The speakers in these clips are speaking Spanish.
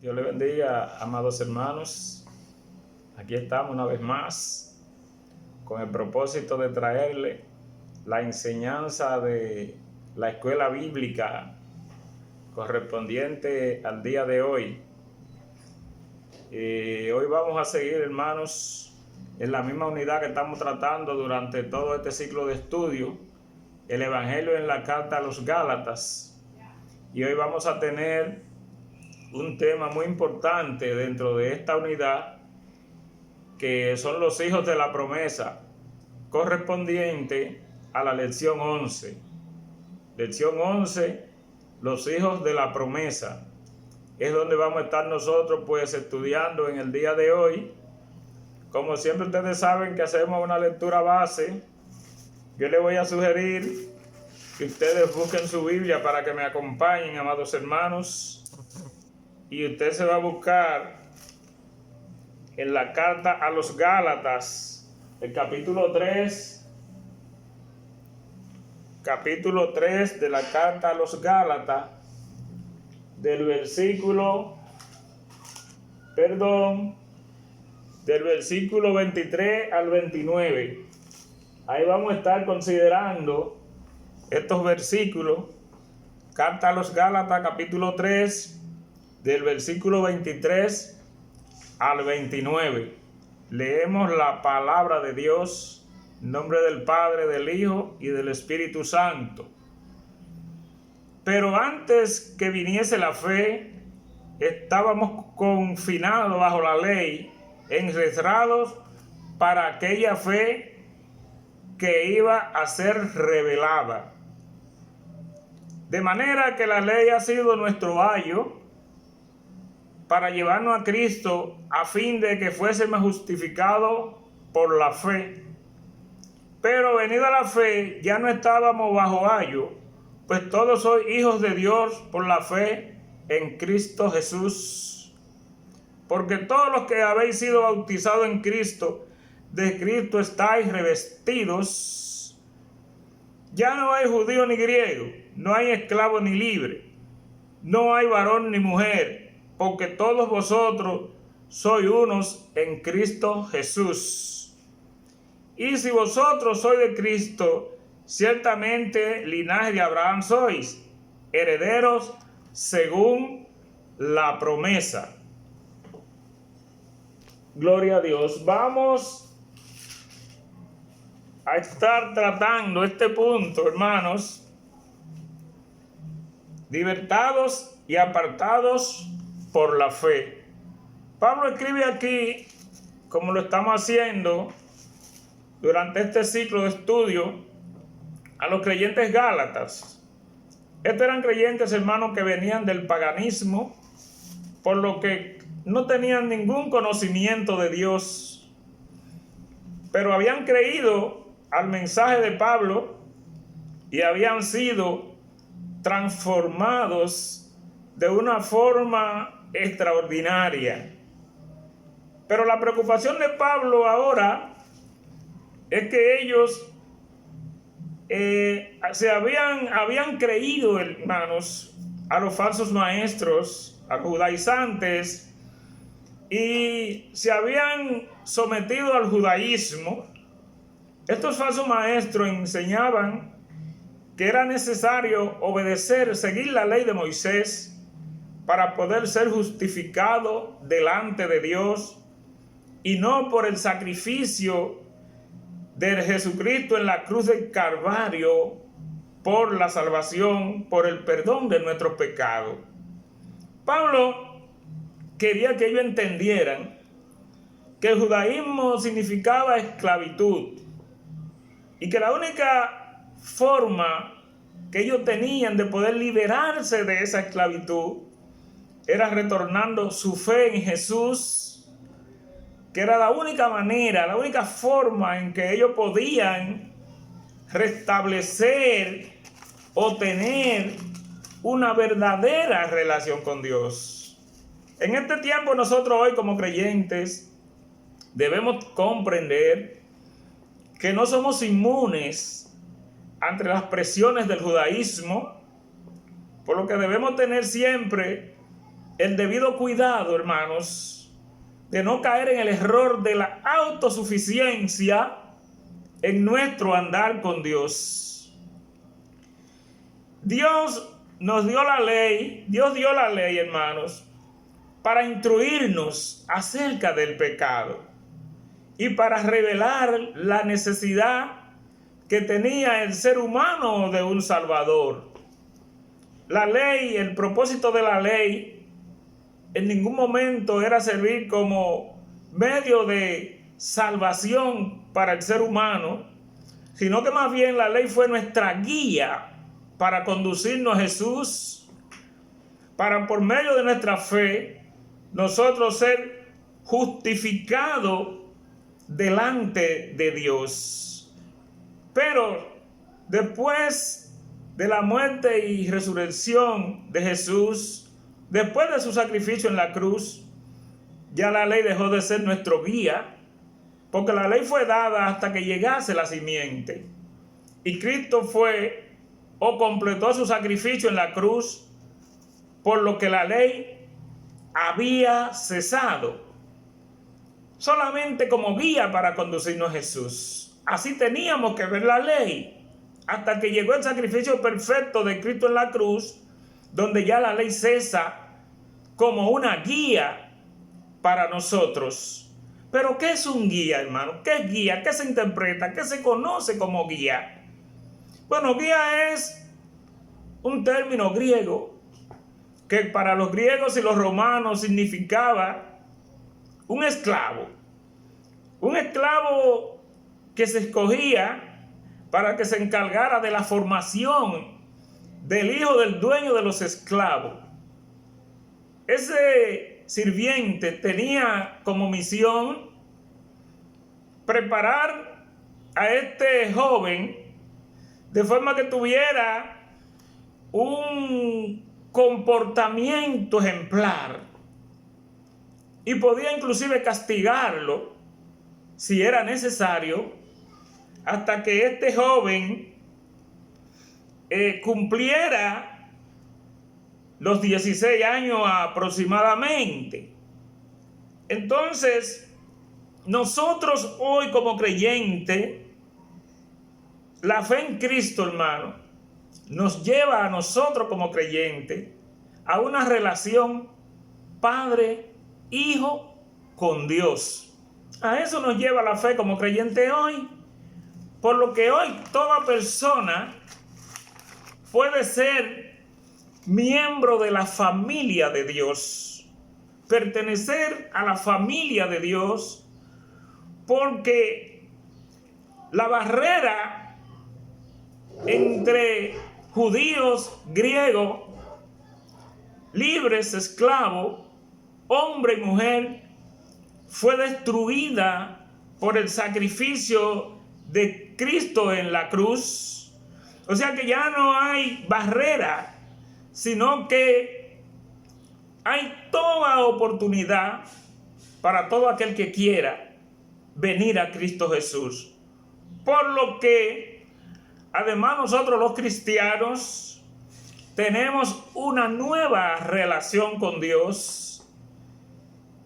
Dios le bendiga, amados hermanos. Aquí estamos una vez más con el propósito de traerle la enseñanza de la escuela bíblica correspondiente al día de hoy. Hoy vamos a seguir, hermanos, en la misma unidad que estamos tratando durante todo este ciclo de estudio, el Evangelio en la carta a los Gálatas. Y hoy vamos a tener un tema muy importante dentro de esta unidad, que son los hijos de la promesa, correspondiente a la lección 11. Lección 11, los hijos de la promesa. Es donde vamos a estar nosotros pues estudiando en el día de hoy. Como siempre ustedes saben que hacemos una lectura base. Yo les voy a sugerir que ustedes busquen su Biblia para que me acompañen, amados hermanos. Y usted se va a buscar en la carta a los Gálatas, el capítulo 3 de la carta a los Gálatas, del versículo 23 al 29. Ahí vamos a estar considerando estos versículos. Carta a los Gálatas, capítulo 3, del versículo 23 al 29. Leemos la palabra de Dios en nombre del Padre, del Hijo y del Espíritu Santo. Pero antes que viniese la fe, estábamos confinados bajo la ley, encerrados para aquella fe que iba a ser revelada. De manera que la ley ha sido nuestro ayo para llevarnos a Cristo, a fin de que fuésemos justificados por la fe. Pero venida la fe, ya no estábamos bajo ayo, pues todos sois hijos de Dios por la fe en Cristo Jesús. Porque todos los que habéis sido bautizados en Cristo, de Cristo estáis revestidos. Ya no hay judío ni griego, no hay esclavo ni libre, no hay varón ni mujer, porque todos vosotros sois unos en Cristo Jesús. Y si vosotros sois de Cristo, ciertamente linaje de Abraham sois, herederos según la promesa. Gloria a Dios. Vamos a estar tratando este punto, hermanos. Libertados y apartados por la fe. Pablo escribe aquí, como lo estamos haciendo durante este ciclo de estudio, a los creyentes gálatas. Estos eran creyentes, hermanos, que venían del paganismo, por lo que no tenían ningún conocimiento de Dios, pero habían creído al mensaje de Pablo y habían sido transformados de una forma extraordinaria. Pero la preocupación de Pablo ahora es que ellos habían creído, hermanos, a los falsos maestros, a los judaizantes, y se habían sometido al judaísmo. Estos falsos maestros enseñaban que era necesario obedecer, seguir la ley de Moisés para poder ser justificado delante de Dios, y no por el sacrificio de Jesucristo en la cruz del Calvario, por la salvación, por el perdón de nuestros pecados. Pablo quería que ellos entendieran que el judaísmo significaba esclavitud, y que la única forma que ellos tenían de poder liberarse de esa esclavitud era retornando su fe en Jesús, que era la única manera, la única forma en que ellos podían restablecer o tener una verdadera relación con Dios. En este tiempo nosotros hoy como creyentes debemos comprender que no somos inmunes ante las presiones del judaísmo, por lo que debemos tener siempre el debido cuidado, hermanos, de no caer en el error de la autosuficiencia en nuestro andar con Dios. Dios dio la ley, hermanos, para instruirnos acerca del pecado y para revelar la necesidad que tenía el ser humano de un Salvador. La ley, el propósito de la ley, en ningún momento era servir como medio de salvación para el ser humano, sino que más bien la ley fue nuestra guía para conducirnos a Jesús, para por medio de nuestra fe nosotros ser justificados delante de Dios. Pero después de la muerte y resurrección de Jesús, después de su sacrificio en la cruz, ya la ley dejó de ser nuestro guía, porque la ley fue dada hasta que llegase la simiente. Y Cristo fue o completó su sacrificio en la cruz, por lo que la ley había cesado, solamente como guía para conducirnos a Jesús. Así teníamos que ver la ley, hasta que llegó el sacrificio perfecto de Cristo en la cruz, donde ya la ley cesa como una guía para nosotros. Pero ¿qué es un guía, hermano? ¿Qué es guía? ¿Qué se interpreta? ¿Qué se conoce como guía? Bueno, guía es un término griego que para los griegos y los romanos significaba un esclavo. Un esclavo que se escogía para que se encargara de la formación del hijo del dueño de los esclavos. Ese sirviente tenía como misión preparar a este joven de forma que tuviera un comportamiento ejemplar y podía inclusive castigarlo si era necesario hasta que este joven cumpliera los 16 años aproximadamente. Entonces, nosotros hoy como creyentes, la fe en Cristo, hermano, nos lleva a nosotros como creyentes a una relación padre-hijo con Dios. A eso nos lleva la fe como creyente hoy. Por lo que hoy toda persona puede ser miembro de la familia de Dios, pertenecer a la familia de Dios, porque la barrera entre judíos, griegos, libres, esclavos, hombre y mujer, fue destruida por el sacrificio de Cristo en la cruz. O sea que ya no hay barrera, sino que hay toda oportunidad para todo aquel que quiera venir a Cristo Jesús. Por lo que, además, nosotros los cristianos tenemos una nueva relación con Dios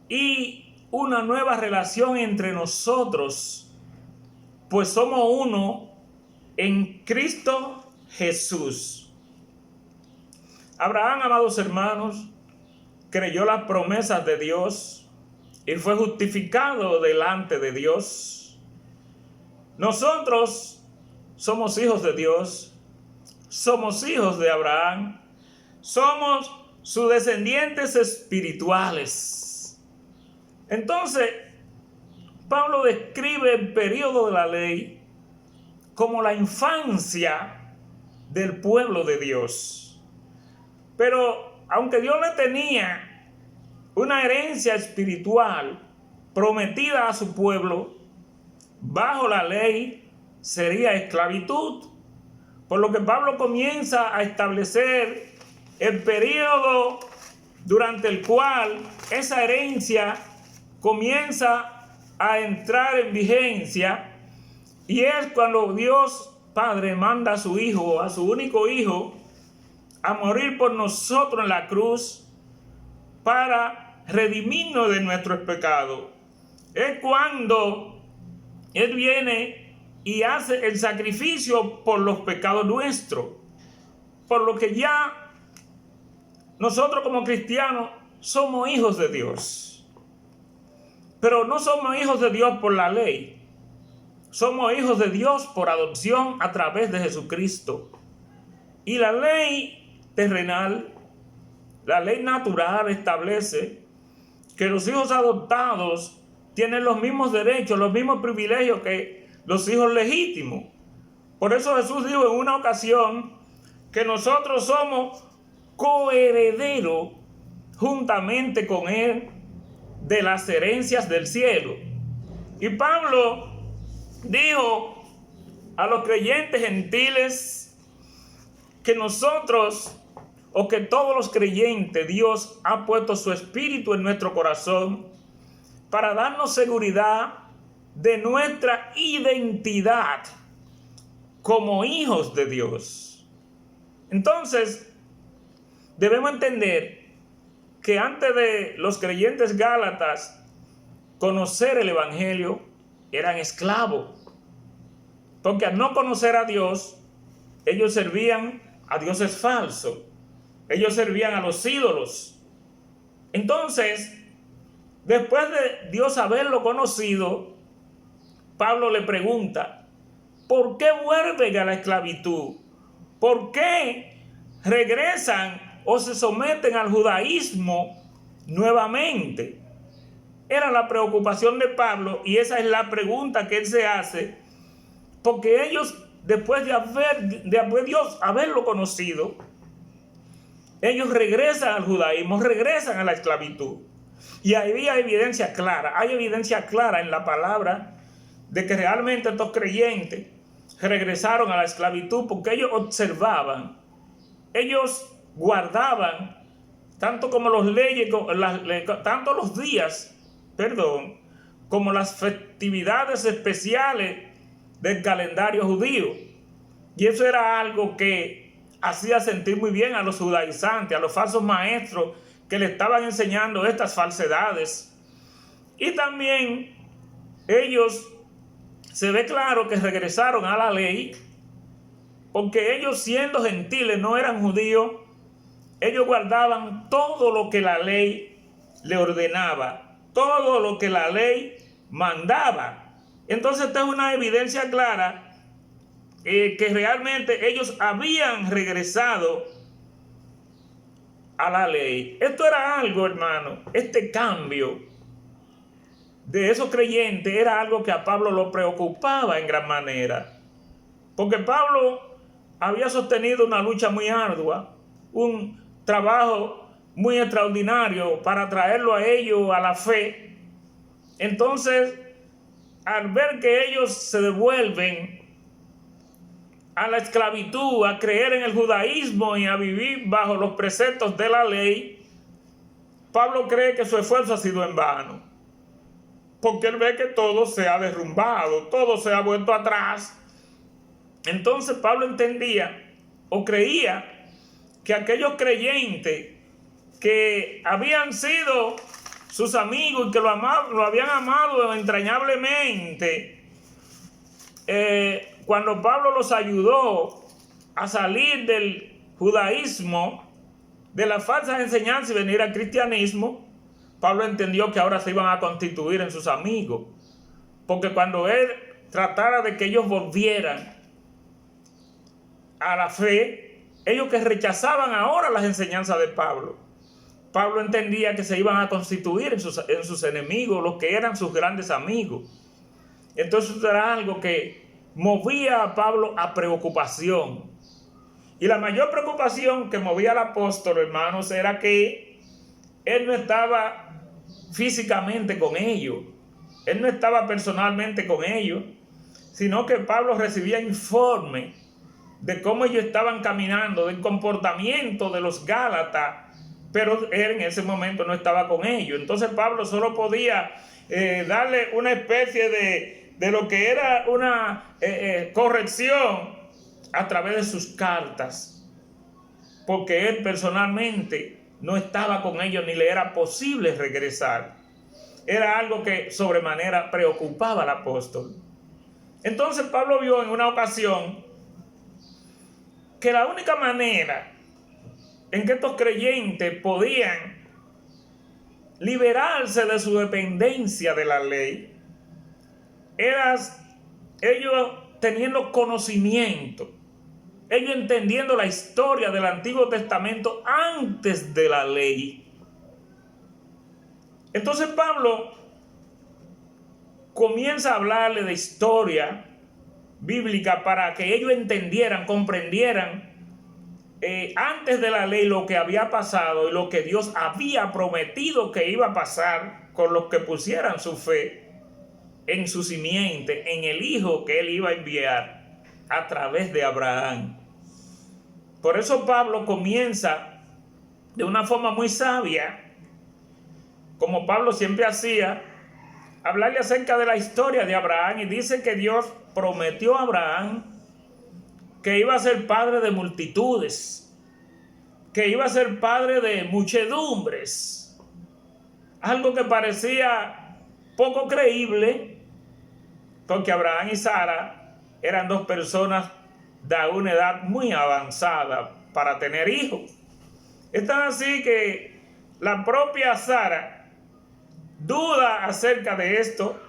y una nueva relación entre nosotros, pues somos uno en Cristo Jesús. Abraham, amados hermanos, creyó las promesas de Dios y fue justificado delante de Dios. Nosotros somos hijos de Dios, somos hijos de Abraham, somos sus descendientes espirituales. Entonces, Pablo describe el periodo de la ley como la infancia del pueblo de Dios. Pero aunque Dios le tenía una herencia espiritual prometida a su pueblo, bajo la ley sería esclavitud. Por lo que Pablo comienza a establecer el periodo durante el cual esa herencia comienza a entrar en vigencia, y es cuando Dios Padre manda a su Hijo, a su único Hijo, a morir por nosotros en la cruz, para redimirnos de nuestros pecados. Es cuando Él viene y hace el sacrificio por los pecados nuestros. Por lo que ya nosotros como cristianos somos hijos de Dios. Pero no somos hijos de Dios por la ley. Somos hijos de Dios por adopción a través de Jesucristo. Y la ley terrenal, la ley natural establece que los hijos adoptados tienen los mismos derechos, los mismos privilegios que los hijos legítimos. Por eso Jesús dijo en una ocasión que nosotros somos coherederos juntamente con Él de las herencias del cielo. Y Pablo dijo a los creyentes gentiles que nosotros, o que todos los creyentes, Dios ha puesto su espíritu en nuestro corazón para darnos seguridad de nuestra identidad como hijos de Dios. Entonces, debemos entender que antes de los creyentes gálatas conocer el evangelio, eran esclavos. Porque al no conocer a Dios, ellos servían a dioses falsos. Ellos servían a los ídolos. Entonces, después de Dios haberlo conocido, Pablo le pregunta, ¿por qué vuelven a la esclavitud? ¿Por qué regresan o se someten al judaísmo nuevamente? Era la preocupación de Pablo y esa es la pregunta que él se hace, porque ellos, después de Dios haberlo conocido, ellos regresan al judaísmo, regresan a la esclavitud. Y ahí hay evidencia clara en la palabra de que realmente estos creyentes regresaron a la esclavitud porque ellos observaban, ellos guardaban tanto como tanto los días, como las festividades especiales del calendario judío. Y eso era algo que hacía sentir muy bien a los judaizantes, a los falsos maestros que le estaban enseñando estas falsedades. Y también ellos, se ve claro que regresaron a la ley, porque ellos, siendo gentiles, no eran judíos. Ellos guardaban todo lo que la ley le ordenaba, todo lo que la ley mandaba. Entonces esta es una evidencia clara que realmente ellos habían regresado a la ley. Esto era algo, hermano, este cambio de esos creyentes era algo que a Pablo lo preocupaba en gran manera. Porque Pablo había sostenido una lucha muy ardua, un trabajo muy extraordinario para traerlo a ellos a la fe. Entonces, al ver que ellos se devuelven a la esclavitud, a creer en el judaísmo y a vivir bajo los preceptos de la ley, Pablo cree que su esfuerzo ha sido en vano, porque él ve que todo se ha derrumbado, todo se ha vuelto atrás. Entonces Pablo entendía o creía que aquellos creyentes que habían sido sus amigos y que lo habían amado entrañablemente, cuando Pablo los ayudó a salir del judaísmo, de las falsas enseñanzas y venir al cristianismo, Pablo entendió que ahora se iban a constituir en sus amigos. Porque cuando él tratara de que ellos volvieran a la fe, ellos que rechazaban ahora las enseñanzas de Pablo, Pablo entendía que se iban a constituir en sus enemigos, los que eran sus grandes amigos. Entonces era algo que movía a Pablo a preocupación. Y la mayor preocupación que movía al apóstol, hermanos, era que él no estaba físicamente con ellos. Él no estaba personalmente con ellos, sino que Pablo recibía informe de cómo ellos estaban caminando, del comportamiento de los gálatas, pero él en ese momento no estaba con ellos. Entonces Pablo solo podía darle una especie de lo que era una corrección a través de sus cartas, porque él personalmente no estaba con ellos ni le era posible regresar. Era algo que sobremanera preocupaba al apóstol. Entonces Pablo vio en una ocasión que la única manera en que estos creyentes podían liberarse de su dependencia de la ley era ellos teniendo conocimiento, ellos entendiendo la historia del Antiguo Testamento antes de la ley. Entonces Pablo comienza a hablarle de historia bíblica para que ellos entendieran, comprendieran antes de la ley lo que había pasado y lo que Dios había prometido que iba a pasar con los que pusieran su fe en su simiente, en el hijo que él iba a enviar a través de Abraham. Por eso Pablo comienza de una forma muy sabia, como Pablo siempre hacía, hablarle acerca de la historia de Abraham, y dice que Dios prometió a Abraham que iba a ser padre de multitudes, que iba a ser padre de muchedumbres, algo que parecía poco creíble, porque Abraham y Sara eran dos personas de una edad muy avanzada para tener hijos. Es tan así que la propia Sara duda acerca de esto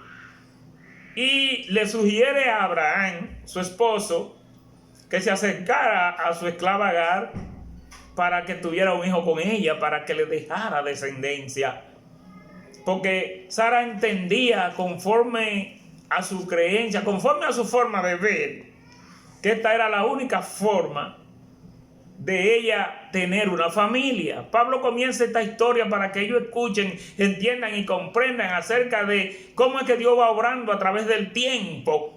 y le sugiere a Abraham, su esposo, que se acercara a su esclava Agar para que tuviera un hijo con ella, para que le dejara descendencia. Porque Sara entendía, conforme a su creencia, conforme a su forma de ver, que esta era la única forma de ella tener una familia. Pablo comienza esta historia para que ellos escuchen, entiendan y comprendan acerca de cómo es que Dios va obrando a través del tiempo,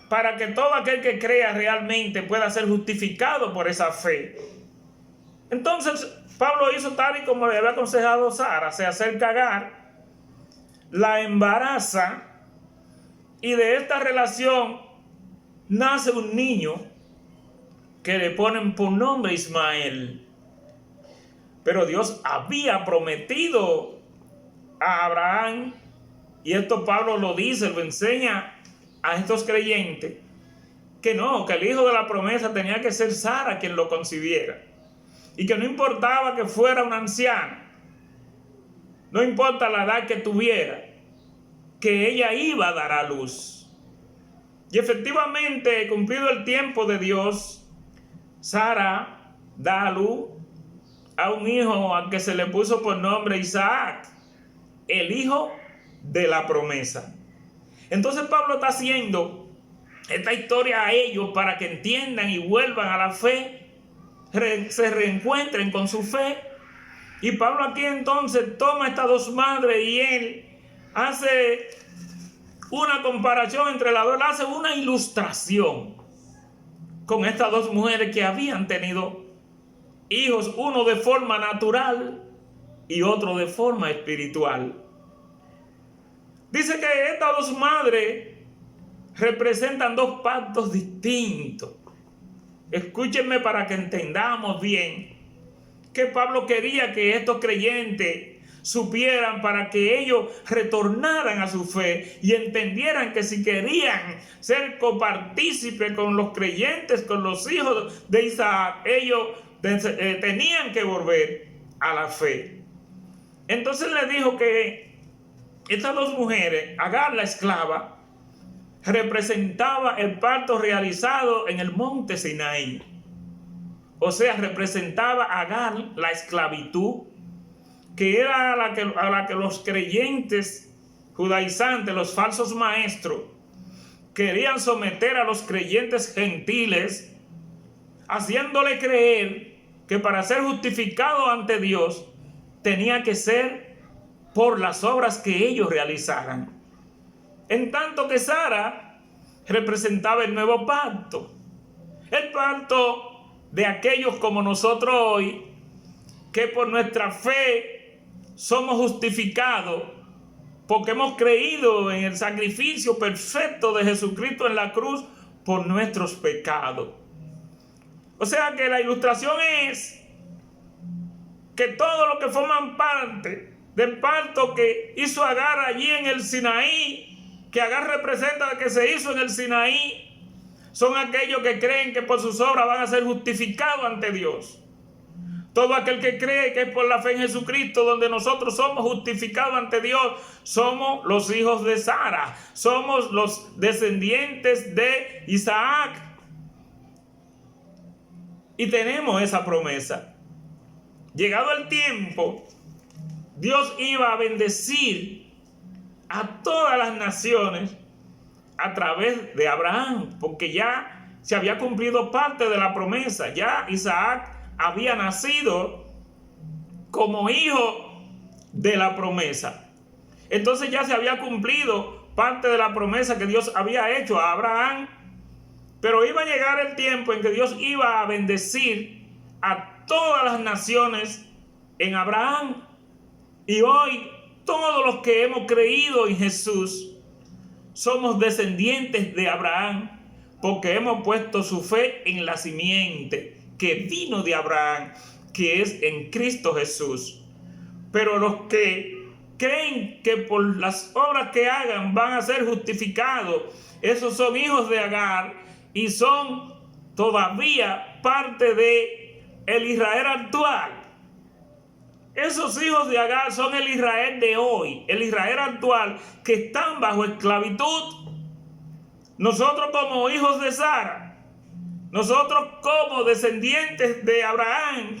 para que todo aquel que crea realmente pueda ser justificado por esa fe. Entonces Pablo hizo tal y como le había aconsejado Sara, se acerca a Agar, la embaraza, y de esta relación nace un niño que le ponen por nombre Ismael. Pero Dios había prometido a Abraham, y esto Pablo lo dice, lo enseña a estos creyentes, que no, que el hijo de la promesa tenía que ser Sara quien lo concibiera, y que no importaba que fuera una anciana, no importa la edad que tuviera, que ella iba a dar a luz. Y efectivamente, cumplido el tiempo de Dios, Sara da a luz a un hijo al que se le puso por nombre Isaac, el hijo de la promesa. Entonces Pablo está haciendo esta historia a ellos para que entiendan y vuelvan a la fe, se reencuentren con su fe. Y Pablo aquí entonces toma estas dos madres y él hace una comparación entre las dos, él hace una ilustración con estas dos mujeres que habían tenido hijos, uno de forma natural y otro de forma espiritual. Dice que estas dos madres representan dos pactos distintos. Escúchenme para que entendamos bien que Pablo quería que estos creyentes supieran, para que ellos retornaran a su fe y entendieran que si querían ser copartícipes con los creyentes, con los hijos de Isaac, ellos tenían que volver a la fe. Entonces le dijo que estas dos mujeres, Agar la esclava, representaba el pacto realizado en el monte Sinaí. O sea, representaba a Agar la esclavitud, que era a la que los creyentes judaizantes, los falsos maestros, querían someter a los creyentes gentiles, haciéndole creer que para ser justificado ante Dios tenía que ser por las obras que ellos realizaran. En tanto que Sara representaba el nuevo pacto, el pacto de aquellos como nosotros hoy, que por nuestra fe somos justificados porque hemos creído en el sacrificio perfecto de Jesucristo en la cruz por nuestros pecados. O sea que la ilustración es que todos los que forman parte del pacto que hizo Agar allí en el Sinaí, que Agar representa que se hizo en el Sinaí, son aquellos que creen que por sus obras van a ser justificados ante Dios. Todo aquel que cree que es por la fe en Jesucristo donde nosotros somos justificados ante Dios, somos los hijos de Sara, somos los descendientes de Isaac. Y tenemos esa promesa. Llegado el tiempo, Dios iba a bendecir a todas las naciones a través de Abraham, porque ya se había cumplido parte de la promesa. Ya Isaac había nacido como hijo de la promesa. Entonces ya se había cumplido parte de la promesa que Dios había hecho a Abraham. Pero iba a llegar el tiempo en que Dios iba a bendecir a todas las naciones en Abraham. Y hoy todos los que hemos creído en Jesús somos descendientes de Abraham, porque hemos puesto su fe en la simiente que vino de Abraham, que es en Cristo Jesús. Pero los que creen que por las obras que hagan van a ser justificados, esos son hijos de Agar y son todavía parte de el Israel actual. Esos hijos de Agar son el Israel de hoy, el Israel actual, que están bajo esclavitud. Nosotros como hijos de Sara, nosotros como descendientes de Abraham,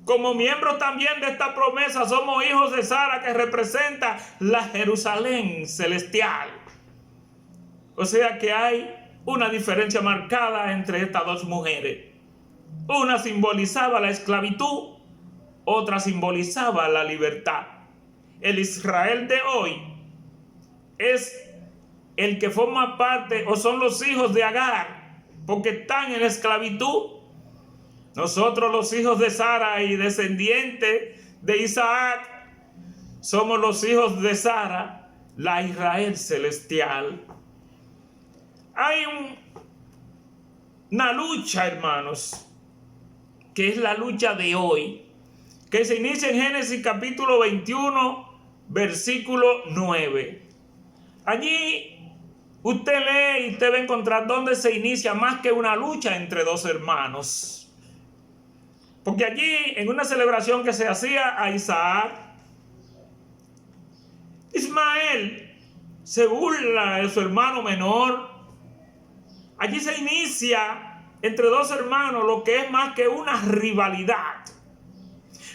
como miembros también de esta promesa, somos hijos de Sara, que representa la Jerusalén celestial. O sea que hay una diferencia marcada entre estas dos mujeres. Una simbolizaba la esclavitud, otra simbolizaba la libertad. El Israel de hoy es el que forma parte, o son los hijos de Agar, porque están en esclavitud. Nosotros, los hijos de Sara y descendientes de Isaac, somos los hijos de Sara, la Israel celestial. Hay una lucha, hermanos, que es la lucha de hoy, que se inicia en Génesis capítulo 21, versículo 9. Allí usted lee y usted va a encontrar dónde se inicia más que una lucha entre dos hermanos. Porque allí, en una celebración que se hacía a Isaac, Ismael se burla de su hermano menor. Allí se inicia entre dos hermanos lo que es más que una rivalidad,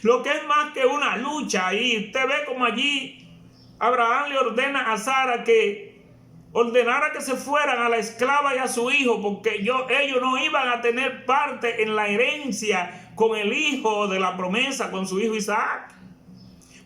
lo que es más que una lucha. Y usted ve como allí Abraham le ordena a Sara que ordenara que se fueran a la esclava y a su hijo, porque ellos no iban a tener parte en la herencia con el hijo de la promesa, con su hijo Isaac.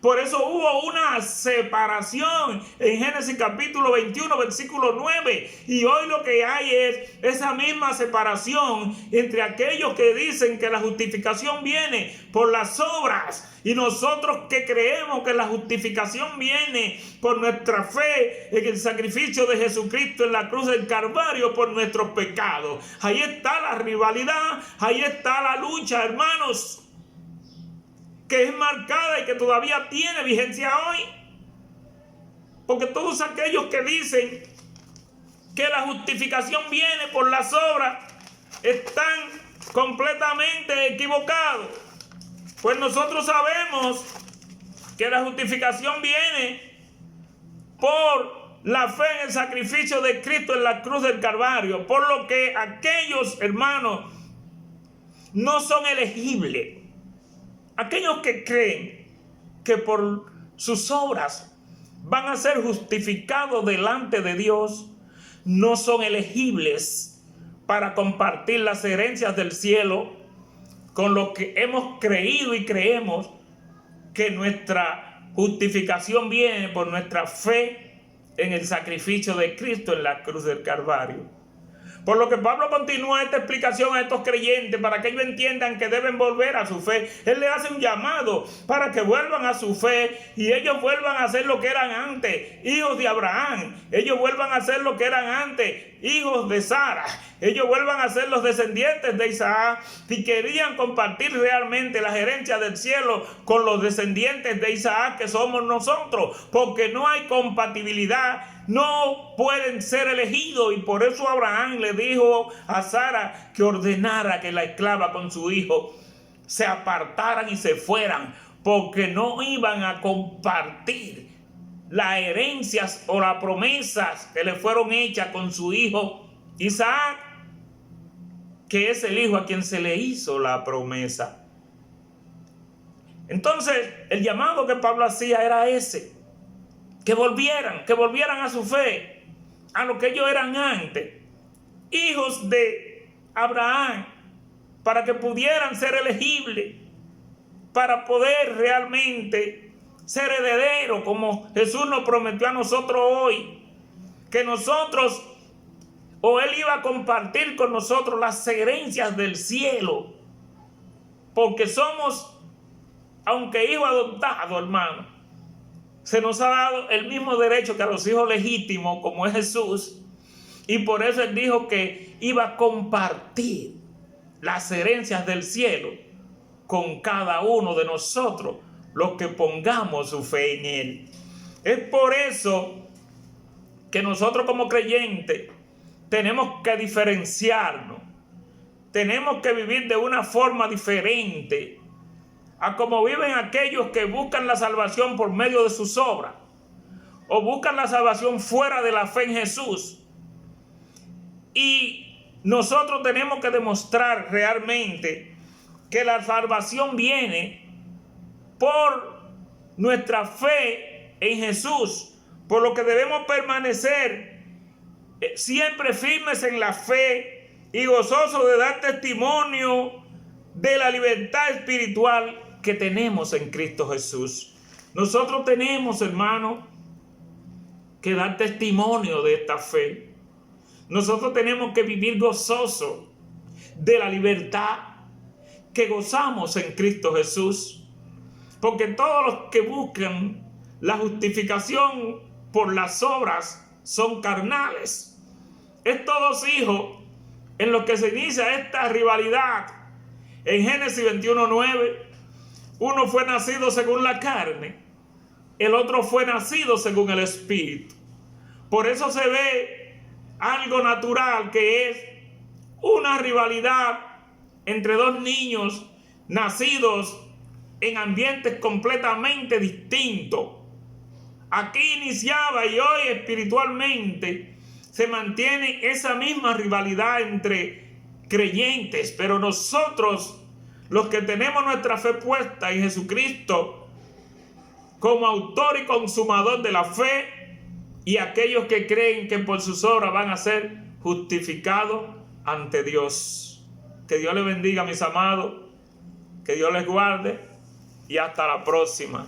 Por eso hubo una separación en Génesis capítulo 21, versículo 9. Y hoy lo que hay es esa misma separación entre aquellos que dicen que la justificación viene por las obras y nosotros que creemos que la justificación viene por nuestra fe en el sacrificio de Jesucristo en la cruz del Calvario por nuestros pecados. Ahí está la rivalidad, ahí está la lucha, hermanos, que es marcada y que todavía tiene vigencia hoy. Porque todos aquellos que dicen que la justificación viene por las obras están completamente equivocados. Pues nosotros sabemos que la justificación viene por la fe en el sacrificio de Cristo en la cruz del Calvario. Por lo que aquellos hermanos no son elegibles. Aquellos que creen que por sus obras van a ser justificados delante de Dios, no son elegibles para compartir las herencias del cielo con lo que hemos creído y creemos que nuestra justificación viene por nuestra fe en el sacrificio de Cristo en la cruz del Calvario. Por lo que Pablo continúa esta explicación a estos creyentes para que ellos entiendan que deben volver a su fe. Él le hace un llamado para que vuelvan a su fe y ellos vuelvan a ser lo que eran antes, hijos de Abraham. Ellos vuelvan a ser lo que eran antes, hijos de Sara. Ellos vuelvan a ser los descendientes de Isaac si querían compartir realmente la herencia del cielo con los descendientes de Isaac que somos nosotros, porque no hay compatibilidad, no pueden ser elegidos. Y por eso Abraham le dijo a Sara que ordenara que la esclava con su hijo se apartaran y se fueran, porque no iban a compartir las herencias o las promesas que le fueron hechas con su hijo Isaac, que es el hijo a quien se le hizo la promesa. Entonces, el llamado que Pablo hacía era ese: que volvieran a su fe, a lo que ellos eran antes, hijos de Abraham, para que pudieran ser elegibles, para poder realmente ser heredero, como Jesús nos prometió a nosotros hoy, que nosotros, o Él iba a compartir con nosotros las herencias del cielo, porque somos, aunque hijos adoptados, hermano, se nos ha dado el mismo derecho que a los hijos legítimos, como es Jesús, y por eso Él dijo que iba a compartir las herencias del cielo con cada uno de nosotros, los que pongamos su fe en Él. Es por eso que nosotros como creyentes tenemos que diferenciarnos, tenemos que vivir de una forma diferente a como viven aquellos que buscan la salvación por medio de sus obras, o buscan la salvación fuera de la fe en Jesús. Y nosotros tenemos que demostrar realmente que la salvación viene por nuestra fe en Jesús, por lo que debemos permanecer siempre firmes en la fe y gozosos de dar testimonio de la libertad espiritual que tenemos en Cristo Jesús. Nosotros tenemos, hermano, que dar testimonio de esta fe. Nosotros tenemos que vivir gozosos de la libertad que gozamos en Cristo Jesús. Porque todos los que buscan la justificación por las obras son carnales. Estos hijos en los que se inicia esta rivalidad. En Génesis 21:9, uno fue nacido según la carne, el otro fue nacido según el Espíritu. Por eso se ve algo natural, que es una rivalidad entre dos niños nacidos en ambientes completamente distintos. Aquí iniciaba y hoy espiritualmente se mantiene esa misma rivalidad entre creyentes, pero nosotros, los que tenemos nuestra fe puesta en Jesucristo como autor y consumador de la fe, y aquellos que creen que por sus obras van a ser justificados ante Dios. Que Dios les bendiga, mis amados, que Dios les guarde, y hasta la próxima.